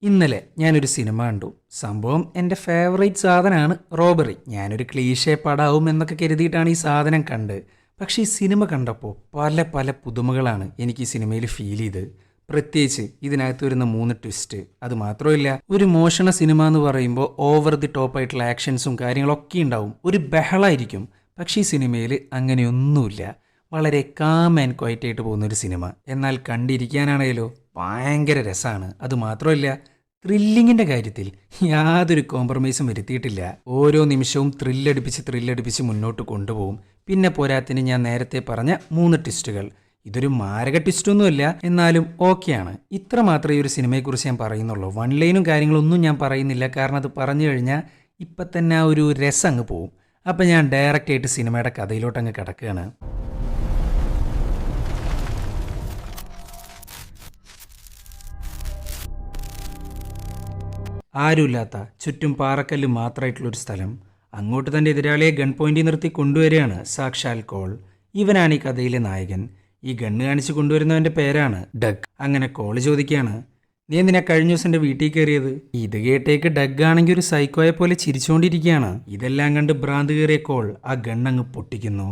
ഇന്നലെ ഞാനൊരു സിനിമ കണ്ടു. സംഭവം എൻ്റെ ഫേവറേറ്റ് സാധനമാണ് റോബറി. ഞാനൊരു ക്ലീഷേ പടാവും എന്നൊക്കെ കരുതിയിട്ടാണ് ഈ സാധനം കണ്ട്. പക്ഷേ ഈ സിനിമ കണ്ടപ്പോൾ പല പല പുതുമകളാണ് എനിക്ക് ഈ സിനിമയിൽ ഫീൽ ചെയ്ത്. പ്രത്യേകിച്ച് ഇതിനകത്ത് വരുന്ന 3 ട്വിസ്റ്റ്. അത് മാത്രമല്ല, ഒരു മോഷണ സിനിമ എന്ന് പറയുമ്പോൾ ഓവർ ദി ടോപ്പ് ആയിട്ടുള്ള ആക്ഷൻസും കാര്യങ്ങളൊക്കെ ഉണ്ടാവും, ഒരു ബഹളായിരിക്കും. പക്ഷേ ഈ സിനിമയിൽ അങ്ങനെയൊന്നുമില്ല. വളരെ കാം ആൻഡ് ക്വയറ്റ് ആയിട്ട് പോകുന്ന ഒരു സിനിമ. എന്നാൽ കണ്ടിരിക്കാനാണേലോ ഭയങ്കര രസമാണ്. അതുമാത്രമല്ല, ത്രില്ലിങ്ങിൻ്റെ കാര്യത്തിൽ യാതൊരു കോംപ്രമൈസും വരുത്തിയിട്ടില്ല. ഓരോ നിമിഷവും ത്രില്ലടിപ്പിച്ച് മുന്നോട്ട് കൊണ്ടുപോകും. പിന്നെ പോരാത്തിന് ഞാൻ നേരത്തെ പറഞ്ഞ 3 ട്വിസ്റ്റുകൾ. ഇതൊരു മാരക ട്വിസ്റ്റൊന്നുമല്ല, എന്നാലും ഓക്കെയാണ്. ഇത്ര മാത്രമേ ഈ ഒരു സിനിമയെക്കുറിച്ച് ഞാൻ പറയുന്നുള്ളൂ. വൺ ലൈനും കാര്യങ്ങളൊന്നും ഞാൻ പറയുന്നില്ല, കാരണം അത് പറഞ്ഞു കഴിഞ്ഞാൽ ഇപ്പം തന്നെ ആ ഒരു രസം അങ്ങ് പോവും. അപ്പം ഞാൻ ഡയറക്റ്റായിട്ട് സിനിമയുടെ കഥയിലോട്ട് അങ്ങ് കിടക്കുകയാണ്. ആരുമില്ലാത്ത ചുറ്റും പാറക്കല്ല് മാത്രമായിട്ടുള്ളൊരു സ്ഥലം. അങ്ങോട്ട് തൻ്റെ എതിരാളിയെ ഗൺ പോയിന്റിൽ നിർത്തി കൊണ്ടുവരികയാണ് സാക്ഷാൽ കോൾ. ഇവനാണ് ഈ കഥയിലെ നായകൻ. ഈ ഗണ്ണ് കാണിച്ച് കൊണ്ടുവരുന്നവൻ്റെ പേരാണ് ഡഗ്. അങ്ങനെ കോള് ചോദിക്കുകയാണ്, നീ എന്തിനാ കഴിഞ്ഞ ദിവസം എൻ്റെ വീട്ടിൽ കയറിയത്? ഇത് കേട്ടേക്ക് ഡഗ് ആണെങ്കിൽ ഒരു സൈക്കോയെ പോലെ ചിരിച്ചുകൊണ്ടിരിക്കുകയാണ്. ഇതെല്ലാം കണ്ട് ഭ്രാന്ത് കയറിയ കോൾ ആ ഗണ്ണങ്ങ് പൊട്ടിക്കുന്നു.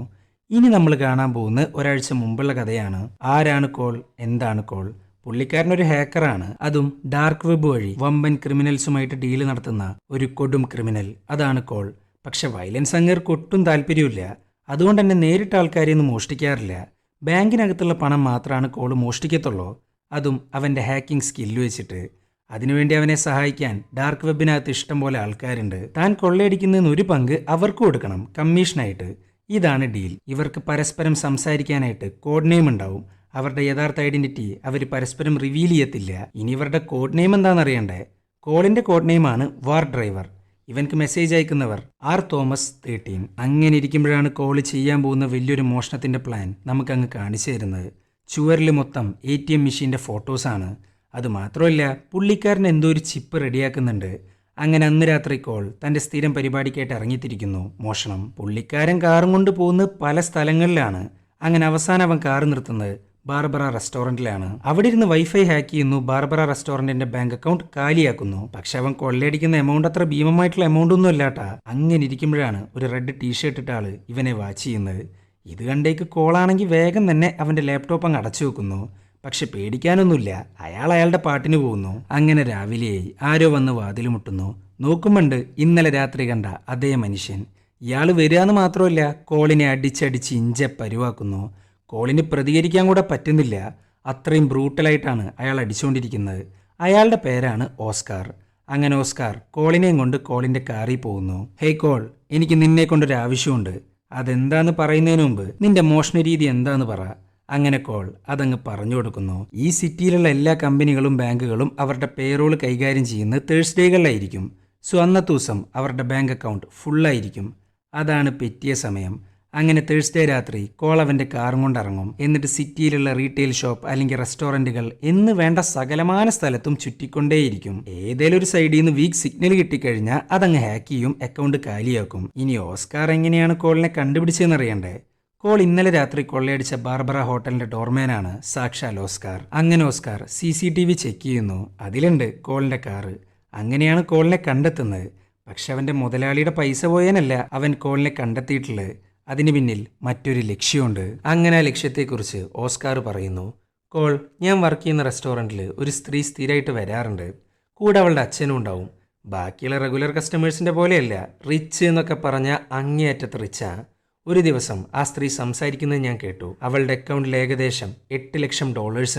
ഇനി നമ്മൾ കാണാൻ പോകുന്ന ഒരാഴ്ച മുമ്പുള്ള കഥയാണ്. ആരാണ് കോൾ? എന്താണ് കോൾ? പുള്ളിക്കാരനൊരു ഹാക്കറാണ്. അതും ഡാർക്ക് വെബ് വഴി വമ്പൻ ക്രിമിനൽസുമായിട്ട് ഡീല് നടത്തുന്ന ഒരു കൊടും ക്രിമിനൽ. അതാണ് കോൾ. പക്ഷെ വയലൻസ് അങ്ങേർക്ക് ഒട്ടും താല്പര്യമില്ല. അതുകൊണ്ട് തന്നെ നേരിട്ട് ആൾക്കാരെയൊന്നും മോഷ്ടിക്കാറില്ല. ബാങ്കിനകത്തുള്ള പണം മാത്രമാണ് കോള് മോഷ്ടിക്കത്തുള്ളൂ. അതും അവൻ്റെ ഹാക്കിംഗ് സ്കില്ല് വെച്ചിട്ട്. അതിനുവേണ്ടി അവനെ സഹായിക്കാൻ ഡാർക്ക് വെബിനകത്ത് ഇഷ്ടം പോലെ ആൾക്കാരുണ്ട്. താൻ കൊള്ളയടിക്കുന്നതിന് ഒരു പങ്ക് അവർക്ക് കൊടുക്കണം കമ്മീഷനായിട്ട്. ഇതാണ് ഡീൽ. ഇവർക്ക് പരസ്പരം സംസാരിക്കാനായിട്ട് കോഡ് നെയിം ഉണ്ടാവും. അവരുടെ യഥാർത്ഥ ഐഡന്റിറ്റി അവർ പരസ്പരം റിവീൽ ചെയ്യത്തില്ല. ഇനി ഇവരുടെ കോഡ് നെയിം എന്താണെന്നറിയണ്ടേ? കോളിന്റെ കോഡ് നെയിമാണ് വാർ ഡ്രൈവർ. ഇവൻക്ക് മെസ്സേജ് അയക്കുന്നവർ ആർ തോമസ് 13. അങ്ങനെ ഇരിക്കുമ്പോഴാണ് കോള് ചെയ്യാൻ പോകുന്ന വലിയൊരു മോഷണത്തിന്റെ പ്ലാൻ നമുക്കങ്ങ് കാണിച്ചു തരുന്നത്. ചുവരിൽ മൊത്തം ATM മെഷീന്റെ ഫോട്ടോസാണ്. അതുമാത്രമല്ല, പുള്ളിക്കാരൻ എന്തോ ഒരു ചിപ്പ് റെഡിയാക്കുന്നുണ്ട്. അങ്ങനെ അന്ന് രാത്രി കോൾ തൻ്റെ സ്ഥിരം പരിപാടിക്കായിട്ട് ഇറങ്ങിത്തിരിക്കുന്നു, മോഷണം. പുള്ളിക്കാരൻ കാറും കൊണ്ട് പോകുന്നത് പല സ്ഥലങ്ങളിലാണ്. അങ്ങനെ അവസാനം അവൻ കാറ് നിർത്തുന്നത് ബാർബറ റെസ്റ്റോറൻറ്റിലാണ്. അവിടെ ഇരുന്ന് വൈഫൈ ഹാക്ക് ചെയ്യുന്നു. ബാർബറ റെസ്റ്റോറൻറ്റിന്റെ ബാങ്ക് അക്കൗണ്ട് കാലിയാക്കുന്നു. പക്ഷെ അവൻ കൊള്ളയടിക്കുന്ന എമൗണ്ട് അത്ര ഭീമമായിട്ടുള്ള എമൗണ്ട് ഒന്നും അല്ലാട്ടാ. അങ്ങനെ ഇരിക്കുമ്പോഴാണ് ഒരു റെഡ് ടീഷർട്ട് ഇട്ട ആള് ഇവനെ വാച്ച് ചെയ്യുന്നത്. ഇത് കണ്ടേക്ക് കോളാണെങ്കിൽ വേഗം തന്നെ അവൻ്റെ ലാപ്ടോപ്പ് അങ്ങ് അടച്ചു വെക്കുന്നു. പക്ഷെ പേടിക്കാനൊന്നുമില്ല, അയാളുടെ പാട്ടിന് പോകുന്നു. അങ്ങനെ രാവിലെയായി. ആരോ വന്ന് വാതിൽ മുട്ടുന്നു. നോക്കുമ്പോണ്ട് ഇന്നലെ രാത്രി കണ്ട അതേ മനുഷ്യൻ. ഇയാൾ വരികയെന്ന് മാത്രമല്ല, കോളിനെ അടിച്ചടിച്ച് ഇഞ്ച പരുവാക്കുന്നു. കോളിന് പ്രതികരിക്കാൻ കൂടെ പറ്റുന്നില്ല. അത്രയും ബ്രൂട്ടലായിട്ടാണ് അയാൾ അടിച്ചുകൊണ്ടിരിക്കുന്നത്. അയാളുടെ പേരാണ് ഓസ്കാർ. അങ്ങനെ ഓസ്കാർ കോളിനെയും കൊണ്ട് കോളിൻ്റെ കാറിൽ പോകുന്നു. ഹേയ് കോൾ, എനിക്ക് നിന്നെ കൊണ്ടൊരു ആവശ്യമുണ്ട്. അതെന്താന്ന് പറയുന്നതിന് മുമ്പ് നിന്റെ മോഷണ രീതി എന്താന്ന് പറ. അങ്ങനെ കോൾ അതങ്ങ് പറഞ്ഞു കൊടുക്കുന്നു. ഈ സിറ്റിയിലുള്ള എല്ലാ കമ്പനികളും ബാങ്കുകളും അവരുടെ പേറോൾ കൈകാര്യം ചെയ്യുന്നത് തേഴ്സ്ഡേകളിലായിരിക്കും. സോ അന്നത്തെ ദിവസം അവരുടെ ബാങ്ക് അക്കൗണ്ട് ഫുള്ളായിരിക്കും. അതാണ് പറ്റിയ സമയം. അങ്ങനെ തേഴ്സ്ഡേ രാത്രി കോൾ അവൻ്റെ കാറും കൊണ്ടിറങ്ങും. എന്നിട്ട് സിറ്റിയിലുള്ള റീറ്റെയിൽ ഷോപ്പ് അല്ലെങ്കിൽ റെസ്റ്റോറൻറ്റുകൾ എന്ന് വേണ്ട സകലമാന സ്ഥലത്തും ചുറ്റിക്കൊണ്ടേയിരിക്കും. ഏതേലും ഒരു സൈഡിൽ നിന്ന് വീക്ക് സിഗ്നൽ കിട്ടിക്കഴിഞ്ഞാൽ അതങ്ങ് ഹാക്ക് ചെയ്യും, അക്കൗണ്ട് കാലിയാക്കും. ഇനി ഓസ്കാർ എങ്ങനെയാണ് കോളിനെ കണ്ടുപിടിച്ചതെന്നറിയണ്ടേ? കോൾ ഇന്നലെ രാത്രി കൊള്ളയടിച്ച ബാർബറ ഹോട്ടലിന്റെ ഡോർമാനാണ് സാക്ഷാൽ ഓസ്കാർ. അങ്ങനെ ഓസ്കാർ CCTV ചെക്ക് ചെയ്യുന്നു. അതിലുണ്ട് കോളിന്റെ കാറ്. അങ്ങനെയാണ് കോളിനെ കണ്ടെത്തുന്നത്. പക്ഷെ അവന്റെ മുതലാളിയുടെ പൈസ പോയാനല്ല അവൻ കോളിനെ കണ്ടെത്തിയിട്ടുള്ളത്. അതിന് പിന്നിൽ മറ്റൊരു ലക്ഷ്യമുണ്ട്. അങ്ങനെ ആ ലക്ഷ്യത്തെക്കുറിച്ച് ഓസ്കാർ പറയുന്നു. കോൾ, ഞാൻ വർക്ക് ചെയ്യുന്ന റെസ്റ്റോറൻറ്റിൽ ഒരു സ്ത്രീ സ്ഥിരമായിട്ട് വരാറുണ്ട്. കൂടെ അവളുടെ അച്ഛനും ഉണ്ടാവും. ബാക്കിയുള്ള റെഗുലർ കസ്റ്റമേഴ്സിന്റെ പോലെയല്ല, റിച്ച് എന്നൊക്കെ പറഞ്ഞാൽ അങ്ങേയറ്റത്ത് റിച്ചാ. ഒരു ദിവസം ആ സ്ത്രീ സംസാരിക്കുന്നത് ഞാൻ കേട്ടു. അവളുടെ അക്കൗണ്ടിൽ ഏകദേശം $8 ലക്ഷം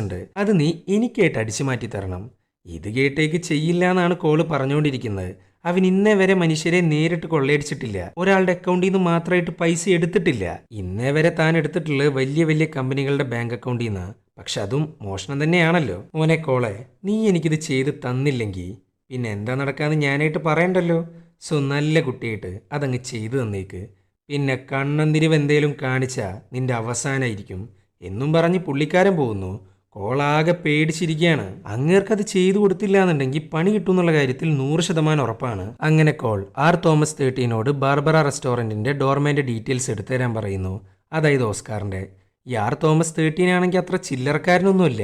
ഉണ്ട്. അത് നീ എനിക്കായിട്ട് അടിച്ചു മാറ്റി തരണം. ഇത് കേട്ടേക്ക് ചെയ്യില്ല എന്നാണ് കോള് പറഞ്ഞുകൊണ്ടിരിക്കുന്നത്. അവൻ ഇന്നേ വരെ മനുഷ്യരെ നേരിട്ട് കൊള്ളയടിച്ചിട്ടില്ല. ഒരാളുടെ അക്കൗണ്ടിൽ നിന്ന് മാത്രമായിട്ട് പൈസ എടുത്തിട്ടില്ല. ഇന്നേ വരെ താൻ എടുത്തിട്ടുള്ളത് വലിയ വലിയ കമ്പനികളുടെ ബാങ്ക് അക്കൗണ്ടിൽ നിന്ന്. പക്ഷെ അതും മോഷണം തന്നെയാണല്ലോ. മോനെ കോളെ, നീ എനിക്കിത് ചെയ്ത് തന്നില്ലെങ്കിൽ പിന്നെ എന്താ നടക്കാന്ന് ഞാനായിട്ട് പറയണ്ടല്ലോ. സോ നല്ല കുട്ടിയായിട്ട് അതങ്ങ് ചെയ്തു തന്നേക്ക്. പിന്നെ കണ്ണന്തിരിവ് എന്തേലും കാണിച്ചാൽ നിന്റെ അവസാനമായിരിക്കും എന്നും പറഞ്ഞ് പുള്ളിക്കാരൻ പോകുന്നു. കോളാകെ പേടിച്ചിരിക്കുകയാണ്. അങ്ങേർക്കത് ചെയ്തു കൊടുത്തില്ല എന്നുണ്ടെങ്കിൽ പണി കിട്ടുമെന്നുള്ള കാര്യത്തിൽ 100% ഉറപ്പാണ്. അങ്ങനെ കോൾ ആർ തോമസ് 13 ബാർബറ റെസ്റ്റോറൻറ്റിന്റെ ഡോർമാൻ്റെ ഡീറ്റെയിൽസ് എടുത്തു തരാൻ പറയുന്നു. അതായത് ഓസ്കാറിന്റെ. ഈ ആർ തോമസ് 13 ആണെങ്കിൽ അത്ര ചില്ലറക്കാരനൊന്നുമില്ല.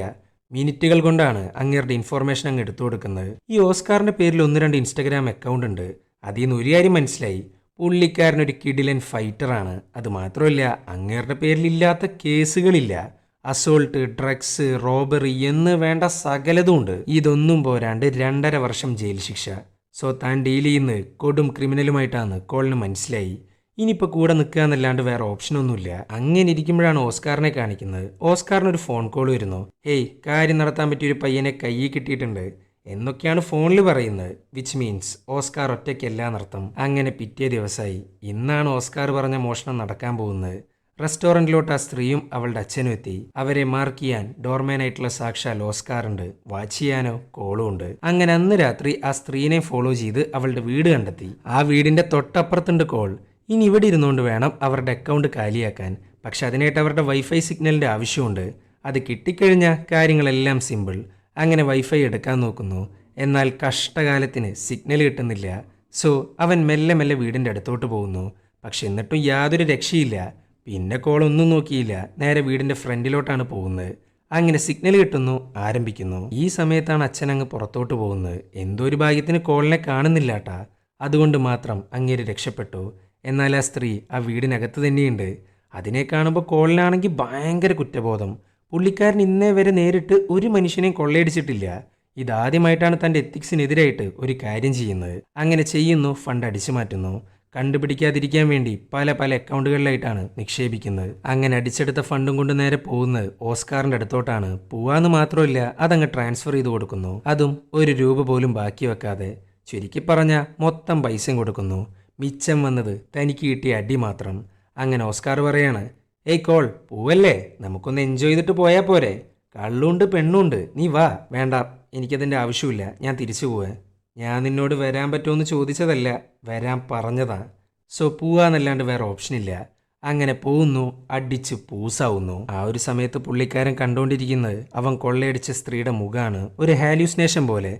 മിനിറ്റുകൾ കൊണ്ടാണ് അങ്ങേരുടെ ഇൻഫോർമേഷൻ അങ്ങ് എടുത്തു കൊടുക്കുന്നത്. ഈ ഓസ്കാറിന്റെ പേരിൽ 1-2 ഇൻസ്റ്റഗ്രാം അക്കൗണ്ട് ഉണ്ട്. അതിൽ നിന്ന് ഒരു കാര്യം മനസ്സിലായി, പുള്ളിക്കാരനൊരു കിടിലൻ ഫൈറ്ററാണ്. അത് മാത്രമല്ല, അങ്ങേരുടെ പേരിലില്ലാത്ത കേസുകളില്ല. അസോൾട്ട്, ഡ്രഗ്സ്, റോബറി എന്ന് വേണ്ട സകലതും ഉണ്ട്. ഇതൊന്നും പോരാണ്ട് 2.5 വർഷം ജയിൽ ശിക്ഷ. സോ താൻ ഡീൽ ചെയ്യുന്നത് കൊടും ക്രിമിനലുമായിട്ടാണ് കോളിന് മനസ്സിലായി. ഇനിയിപ്പോൾ കൂടെ നിൽക്കുക എന്നല്ലാണ്ട് വേറെ ഓപ്ഷനൊന്നുമില്ല. അങ്ങനെ ഇരിക്കുമ്പോഴാണ് ഓസ്കാറിനെ കാണിക്കുന്നത്. ഓസ്കാറിനൊരു ഫോൺ കോൾ വരുന്നു. ഹേയ്, കാര്യം നടത്താൻ പറ്റിയൊരു പയ്യനെ കയ്യിൽ കിട്ടിയിട്ടുണ്ട് എന്നൊക്കെയാണ് ഫോണിൽ പറയുന്നത്. വിച്ച് മീൻസ് ഓസ്കാർ ഒറ്റയ്ക്കല്ല എന്നർത്ഥം. അങ്ങനെ പിറ്റേ ദിവസമായി. ഇന്നാണ് ഓസ്കാർ പറഞ്ഞ മോഷണം നടക്കാൻ പോകുന്നത്. റെസ്റ്റോറൻറ്റിലോട്ട് ആ സ്ത്രീയും അവളുടെ അച്ഛനും എത്തി. അവരെ മാർക്ക് ചെയ്യാൻ ഡോർമാനായിട്ടുള്ള സാക്ഷാൽ ഓസ്കാർ ഉണ്ട്. വാച്ച് ചെയ്യാനോ കോളും ഉണ്ട്. അങ്ങനെ അന്ന് രാത്രി ആ സ്ത്രീനെ ഫോളോ ചെയ്ത് അവളുടെ വീട് കണ്ടെത്തി. ആ വീടിന്റെ തൊട്ടപ്പുറത്തുണ്ട് കോൾ. ഇനി ഇവിടെ ഇരുന്നുകൊണ്ട് വേണം അവരുടെ അക്കൗണ്ട് കാലിയാക്കാൻ. പക്ഷെ അതിനായിട്ട് അവരുടെ വൈഫൈ സിഗ്നലിന്റെ ആവശ്യമുണ്ട്. അത് കിട്ടിക്കഴിഞ്ഞാൽ കാര്യങ്ങളെല്ലാം സിമ്പിൾ. അങ്ങനെ വൈഫൈ എടുക്കാൻ നോക്കുന്നു. എന്നാൽ കഷ്ടകാലത്തിന് സിഗ്നൽ കിട്ടുന്നില്ല. സോ അവൻ മെല്ലെ മെല്ലെ വീടിന്റെ അടുത്തോട്ട് പോകുന്നു. പക്ഷെ എന്നിട്ടും യാതൊരു രക്ഷയില്ല. പിന്നെ കോളൊന്നും നോക്കിയില്ല, നേരെ വീടിന്റെ ഫ്രണ്ടിലോട്ടാണ് പോകുന്നത്. അങ്ങനെ സിഗ്നൽ കിട്ടുന്നു, ആരംഭിക്കുന്നു. ഈ സമയത്താണ് അച്ഛൻ അങ്ങ് പുറത്തോട്ട് പോകുന്നത്. എന്തോ ഒരു ഭാഗ്യത്തിന് കോളിനെ കാണുന്നില്ലാട്ടാ. അതുകൊണ്ട് മാത്രം അങ്ങേര് രക്ഷപ്പെട്ടു. എന്നാൽ ആ സ്ത്രീ ആ വീടിനകത്ത് തന്നെയുണ്ട്. അതിനെ കാണുമ്പോൾ കോളിനാണെങ്കിൽ ഭയങ്കര കുറ്റബോധം. പുള്ളിക്കാരൻ ഇന്നേ വരെ നേരിട്ട് ഒരു മനുഷ്യനെയും കൊള്ളയടിച്ചിട്ടില്ല. ഇതാദ്യമായിട്ടാണ് തൻ്റെ എത്തിക്സിനെതിരായിട്ട് ഒരു കാര്യം ചെയ്യുന്നത്. അങ്ങനെ ചെയ്യുന്നു, ഫണ്ട് അടിച്ചു മാറ്റുന്നു. കണ്ടുപിടിക്കാതിരിക്കാൻ വേണ്ടി പല പല അക്കൗണ്ടുകളിലായിട്ടാണ് നിക്ഷേപിക്കുന്നത്. അങ്ങനെ അടിച്ചെടുത്ത ഫണ്ടും കൊണ്ട് നേരെ പോകുന്നത് ഓസ്കാറിന്റെ അടുത്തോട്ടാണ്. പോവാന്ന് മാത്രമല്ല, അതങ്ങ് ട്രാൻസ്ഫർ ചെയ്ത് കൊടുക്കുന്നു. അതും ഒരു രൂപ പോലും ബാക്കി വെക്കാതെ. ചുരുക്കി പറഞ്ഞ മൊത്തം പൈസയും കൊടുക്കുന്നു. മിച്ചം വന്നത് തനിക്ക് കിട്ടിയ അടി മാത്രം. അങ്ങനെ ഓസ്കാർ പറയാണ്, ഏയ് കോൾ, പോവല്ലേ, നമുക്കൊന്ന് എൻജോയ് ചെയ്തിട്ട് പോയാൽ പോരെ? കള്ളുണ്ട് പെണ്ണുണ്ട്, നീ വാ. വേണ്ട, എനിക്കതിൻ്റെ ആവശ്യമില്ല, ഞാൻ തിരിച്ചു പോവേ. ഞാൻ നിന്നോട് വരാൻ പറ്റുമെന്ന് ചോദിച്ചതല്ല, വരാൻ പറഞ്ഞതാ. സോ പോവാന്നല്ലാണ്ട് വേറെ ഓപ്ഷനില്ല. അങ്ങനെ പോകുന്നു, അടിച്ച് പൂസാവുന്നു. ആ ഒരു സമയത്ത് പുള്ളിക്കാരൻ കണ്ടുകൊണ്ടിരിക്കുന്നത് അവൻ കൊള്ളയടിച്ച സ്ത്രീയുടെ മുഖമാണ്. ഒരു ഹാലൂസിനേഷൻ പോലെ.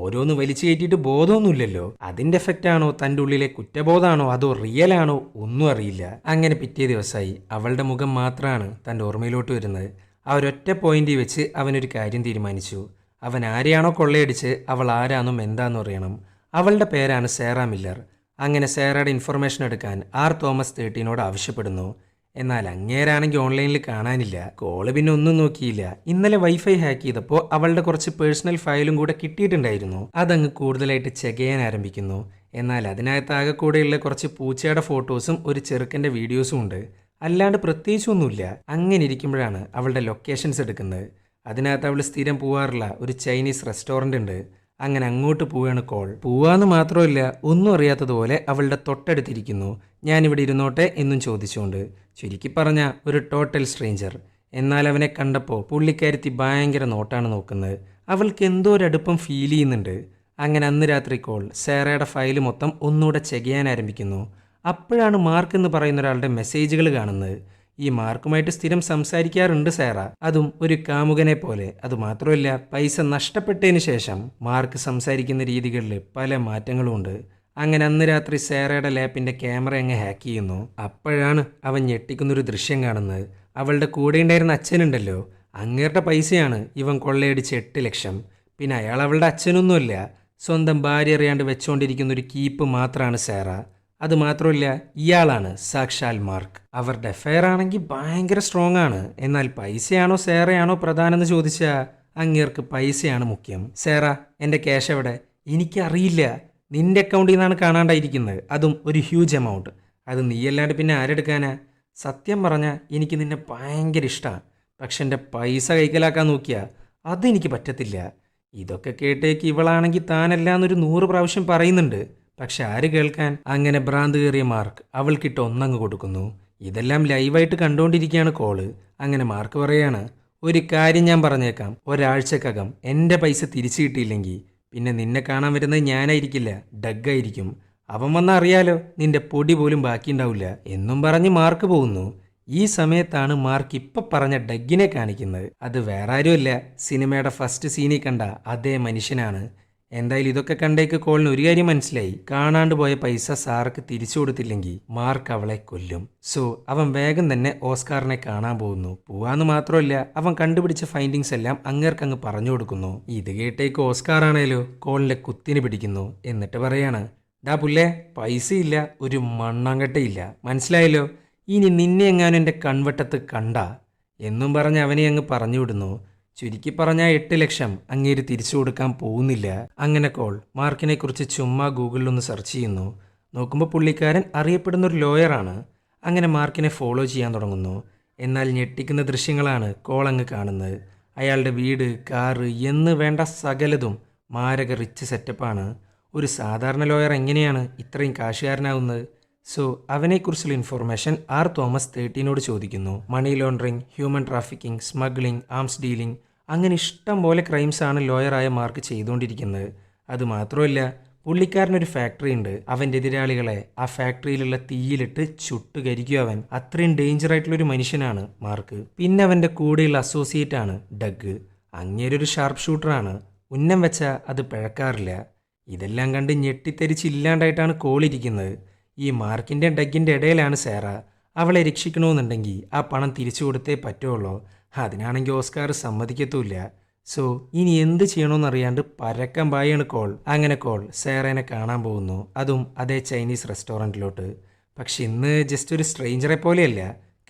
ഓരോന്ന് വലിച്ചു കയറ്റിയിട്ട് ബോധമൊന്നുമില്ലല്ലോ. അതിന്റെ എഫക്റ്റ് ആണോ, തൻ്റെ ഉള്ളിലെ കുറ്റബോധമാണോ, അതോ റിയൽ ആണോ, ഒന്നും അറിയില്ല. അങ്ങനെ പിറ്റേ ദിവസമായി. അവളുടെ മുഖം മാത്രമാണ് തൻ്റെ ഓർമ്മയിലോട്ട് വരുന്നത്. ആ ഒരൊറ്റ പോയിന്റിൽ വെച്ച് അവനൊരു കാര്യം തീരുമാനിച്ചു. അവൻ ആരെയാണോ കൊള്ളയടിച്ച് അവൾ ആരാന്നും എന്താണെന്ന് അറിയണം. അവളുടെ പേരാണ് സേറ മില്ലർ. അങ്ങനെ സേറയുടെ ഇൻഫർമേഷൻ എടുക്കാൻ ആർ തോമസ് 13 ആവശ്യപ്പെടുന്നു. എന്നാൽ അങ്ങേരാണെങ്കിൽ ഓൺലൈനിൽ കാണാനില്ല. കോള് പിന്നെ ഒന്നും നോക്കിയില്ല. ഇന്നലെ വൈഫൈ ഹാക്ക് ചെയ്തപ്പോൾ അവളുടെ കുറച്ച് പേഴ്സണൽ ഫയലും കൂടെ കിട്ടിയിട്ടുണ്ടായിരുന്നു. അതങ്ങ് കൂടുതലായിട്ട് ചെകയാൻ ആരംഭിക്കുന്നു. എന്നാൽ അതിനകത്താകെ കൂടെയുള്ള കുറച്ച് പൂച്ചയുടെ ഫോട്ടോസും ഒരു ചെറുക്കൻ്റെ വീഡിയോസും ഉണ്ട്. അല്ലാണ്ട് പ്രത്യേകിച്ചൊന്നുമില്ല. അങ്ങനെ ഇരിക്കുമ്പോഴാണ് അവളുടെ ലൊക്കേഷൻസ് എടുക്കുന്നത്. അതിനകത്ത് അവൾ സ്ഥിരം പോവാറുള്ള ഒരു ചൈനീസ് റെസ്റ്റോറൻ്റ് ഉണ്ട്. അങ്ങനെ അങ്ങോട്ട് പോവുകയാണ് കോൾ. പോവാന്ന് മാത്രമല്ല, ഒന്നും അറിയാത്തതുപോലെ അവളുടെ തൊട്ടടുത്തിരിക്കുന്നു. ഞാനിവിടെ ഇരുന്നോട്ടെ എന്നും ചോദിച്ചുകൊണ്ട്. ചുരുക്കി പറഞ്ഞ ഒരു ടോട്ടൽ സ്ട്രേഞ്ചർ. എന്നാൽ അവനെ കണ്ടപ്പോൾ പുള്ളിക്കാരത്തി ഭയങ്കര നോട്ടാണ് നോക്കുന്നത്. അവൾക്ക് എന്തോ ഒരടുപ്പം ഫീൽ ചെയ്യുന്നുണ്ട്. അങ്ങനെ അന്ന് രാത്രി കോൾ സേറയുടെ ഫയൽ മൊത്തം ഒന്നുകൂടെ ചെകയാൻ ആരംഭിക്കുന്നു. അപ്പോഴാണ് മാർക്ക് എന്ന് പറയുന്ന ഒരാളുടെ മെസ്സേജുകൾ കാണുന്നത്. ഈ മാർക്കുമായിട്ട് സ്ഥിരം സംസാരിക്കാറുണ്ട് സേറ, അതും ഒരു കാമുകനെ പോലെ. അതുമാത്രമല്ല, പൈസ നഷ്ടപ്പെട്ടതിന് ശേഷം മാർക്ക് സംസാരിക്കുന്ന രീതികളിൽ പല മാറ്റങ്ങളും ഉണ്ട്. അങ്ങനെ അന്ന് രാത്രി സേറയുടെ ലാപ്പിന്റെ ക്യാമറ അങ്ങ് ഹാക്ക് ചെയ്യുന്നു. അപ്പോഴാണ് അവൻ ഞെട്ടിക്കുന്നൊരു ദൃശ്യം കാണുന്നത്. അവളുടെ കൂടെ ഉണ്ടായിരുന്ന അച്ഛനുണ്ടല്ലോ, അങ്ങേരുടെ പൈസയാണ് ഇവൻ കൊള്ളയടിച്ച് 8 ലക്ഷം. പിന്നെ അയാൾ അവളുടെ അച്ഛനൊന്നുമല്ല, സ്വന്തം ഭാര്യ അറിയാണ്ട് വെച്ചുകൊണ്ടിരിക്കുന്ന ഒരു കീപ്പ് മാത്രമാണ് സേറ. അതുമാത്രമല്ല, ഇയാളാണ് സാക്ഷാൽ മാർക്ക്. അവരുടെ അഫെയർ ആണെങ്കിൽ ഭയങ്കര സ്ട്രോങ് ആണ്. എന്നാൽ പൈസയാണോ സേറയാണോ പ്രധാനം എന്ന് ചോദിച്ചാൽ അങ്ങേർക്ക് പൈസയാണ് മുഖ്യം. സേറ, എൻ്റെ ക്യാഷ് എവിടെ? എനിക്കറിയില്ല. നിന്റെ അക്കൗണ്ടിൽ നിന്നാണ് കാണാണ്ടായിരിക്കുന്നത്, അതും ഒരു ഹ്യൂജ് എമൗണ്ട്. അത് നീയല്ലാണ്ട് പിന്നെ ആരെടുക്കാനാ? സത്യം പറഞ്ഞാൽ എനിക്ക് നിന്നെ ഭയങ്കര ഇഷ്ടമാണ്. പക്ഷെ എൻ്റെ പൈസ കൈക്കലാക്കാൻ നോക്കിയാൽ അതെനിക്ക് പറ്റത്തില്ല. ഇതൊക്കെ കേട്ടേക്ക് ഇവളാണെങ്കിൽ താനല്ലാന്നൊരു 100 പ്രാവശ്യം പറയുന്നുണ്ട്. പക്ഷെ ആര് കേൾക്കാൻ? അങ്ങനെ ഭ്രാന്ത് കയറിയ മാർക്ക് അവൾക്കിട്ട് ഒന്നങ്ങ് കൊടുക്കുന്നു. ഇതെല്ലാം ലൈവായിട്ട് കണ്ടുകൊണ്ടിരിക്കുകയാണ് കോള്. അങ്ങനെ മാർക്ക് പറയാണ്, ഒരു കാര്യം ഞാൻ പറഞ്ഞേക്കാം, ഒരാഴ്ചക്കകം എൻ്റെ പൈസ തിരിച്ചു കിട്ടിയില്ലെങ്കിൽ പിന്നെ നിന്നെ കാണാൻ വരുന്നത് ഞാനായിരിക്കില്ല, ഡഗ്ഗായിരിക്കും. അവൻ വന്നാൽ അറിയാലോ, നിന്റെ പൊടി പോലും ബാക്കിയുണ്ടാവില്ല എന്നും പറഞ്ഞ് മാർക്ക് പോകുന്നു. ഈ സമയത്താണ് മാർക്ക് ഇപ്പം പറഞ്ഞ ഡഗ്ഗിനെ കാണിക്കുന്നത്. അത് വേറെ ആരുമല്ല, സിനിമയുടെ ഫസ്റ്റ് സീനിൽ കണ്ട അതേ മനുഷ്യനാണ്. എന്തായാലും ഇതൊക്കെ കണ്ടേക്ക് കോളിന് ഒരു കാര്യം മനസ്സിലായി. കാണാണ്ട് പോയ പൈസ സാർക്ക് തിരിച്ചു കൊടുത്തില്ലെങ്കിൽ മാർക്ക് അവളെ കൊല്ലും. സോ അവൻ വേഗം തന്നെ ഓസ്കാറിനെ കാണാൻ പോകുന്നു. പോവാന്ന് മാത്രമല്ല, അവൻ കണ്ടുപിടിച്ച ഫൈൻഡിങ്സ് എല്ലാം അങ്ങേർക്കങ്ങ് പറഞ്ഞു കൊടുക്കുന്നു. ഇത് കേട്ടേക്ക് ഓസ്കാർ ആണേലോ കോളിന്റെ കുത്തിന് പിടിക്കുന്നു. എന്നിട്ട് പറയാണ്, ഡാ പുല്ലേ, പൈസയില്ല, ഒരു മണ്ണാങ്കട്ടയില്ല, മനസ്സിലായല്ലോ. ഇനി നിന്നെ എങ്ങാനും എൻ്റെ കൺവട്ടത്ത് കണ്ട എന്നും പറഞ്ഞ് അവനെ അങ്ങ് പറഞ്ഞു വിടുന്നു. ചുരുക്കി പറഞ്ഞാൽ 8 ലക്ഷം അങ്ങേര് തിരിച്ചു കൊടുക്കാൻ പോകുന്നില്ല. അങ്ങനെ കോൾ മാർക്കിനെ കുറിച്ച് ചുമ്മാ ഗൂഗിളിലൊന്ന് സെർച്ച് ചെയ്യുന്നു. നോക്കുമ്പോൾ പുള്ളിക്കാരൻ അറിയപ്പെടുന്ന ഒരു ലോയറാണ്. അങ്ങനെ മാർക്കിനെ ഫോളോ ചെയ്യാൻ തുടങ്ങുന്നു. എന്നാൽ ഞെട്ടിക്കുന്ന ദൃശ്യങ്ങളാണ് കോൾ അങ്ങ് കാണുന്നത്. അയാളുടെ വീട്, കാറ് എന്ന് വേണ്ട സകലതും മാരക റിച്ച് സെറ്റപ്പാണ്. ഒരു സാധാരണ ലോയർ എങ്ങനെയാണ് ഇത്രയും കാശുകാരനാവുന്നത്? സോ അവനെക്കുറിച്ചുള്ള ഇൻഫോർമേഷൻ ആർ തോമസ് 13 ചോദിക്കുന്നു. Money laundering, human trafficking, smuggling, arms dealing, അങ്ങനെ ഇഷ്ടം പോലെ ക്രൈംസാണ് ലോയറായ മാർക്ക് ചെയ്തുകൊണ്ടിരിക്കുന്നത്. അതുമാത്രമല്ല, പുള്ളിക്കാരനൊരു ഫാക്ടറി ഉണ്ട്. അവൻ്റെ എതിരാളികളെ ആ ഫാക്ടറിയിലുള്ള തീയിലിട്ട് ചുട്ടുകരിക്കും അവൻ. അത്രയും ഡേഞ്ചർ ആയിട്ടുള്ളൊരു മനുഷ്യനാണ് മാർക്ക്. പിന്നെ അവൻ്റെ കൂടെയുള്ള അസോസിയേറ്റ് ആണ് ഡഗ്. അങ്ങേരൊരു ഷാർപ്പ് ഷൂട്ടറാണ്. ഉന്നം വെച്ചാൽ അത് പിഴക്കാറില്ല. ഇതെല്ലാം കണ്ട് ഞെട്ടിത്തെരിച്ചില്ലാണ്ടായിട്ടാണ് കോളിരിക്കുന്നത്. ഈ മാർക്കിൻ്റെ ഡഗിൻ്റെ ഇടയിലാണ് സേറ. അവളെ രക്ഷിക്കണമെന്നുണ്ടെങ്കിൽ ആ പണം തിരിച്ചു കൊടുത്തേ പറ്റുള്ളൂ. അതിനാണെങ്കിൽ ഓസ്കാർ സമ്മതിക്കത്തുമില്ല. സോ ഇനി എന്ത് ചെയ്യണമെന്നറിയാണ്ട് പരക്കം പായാണ് കോൾ. അങ്ങനെ കോൾ സേറേനെ കാണാൻ പോകുന്നു, അതും അതേ ചൈനീസ് റെസ്റ്റോറൻറ്റിലോട്ട്. പക്ഷെ ഇന്ന് ജസ്റ്റ് ഒരു സ്ട്രേഞ്ചറെ പോലെയല്ല,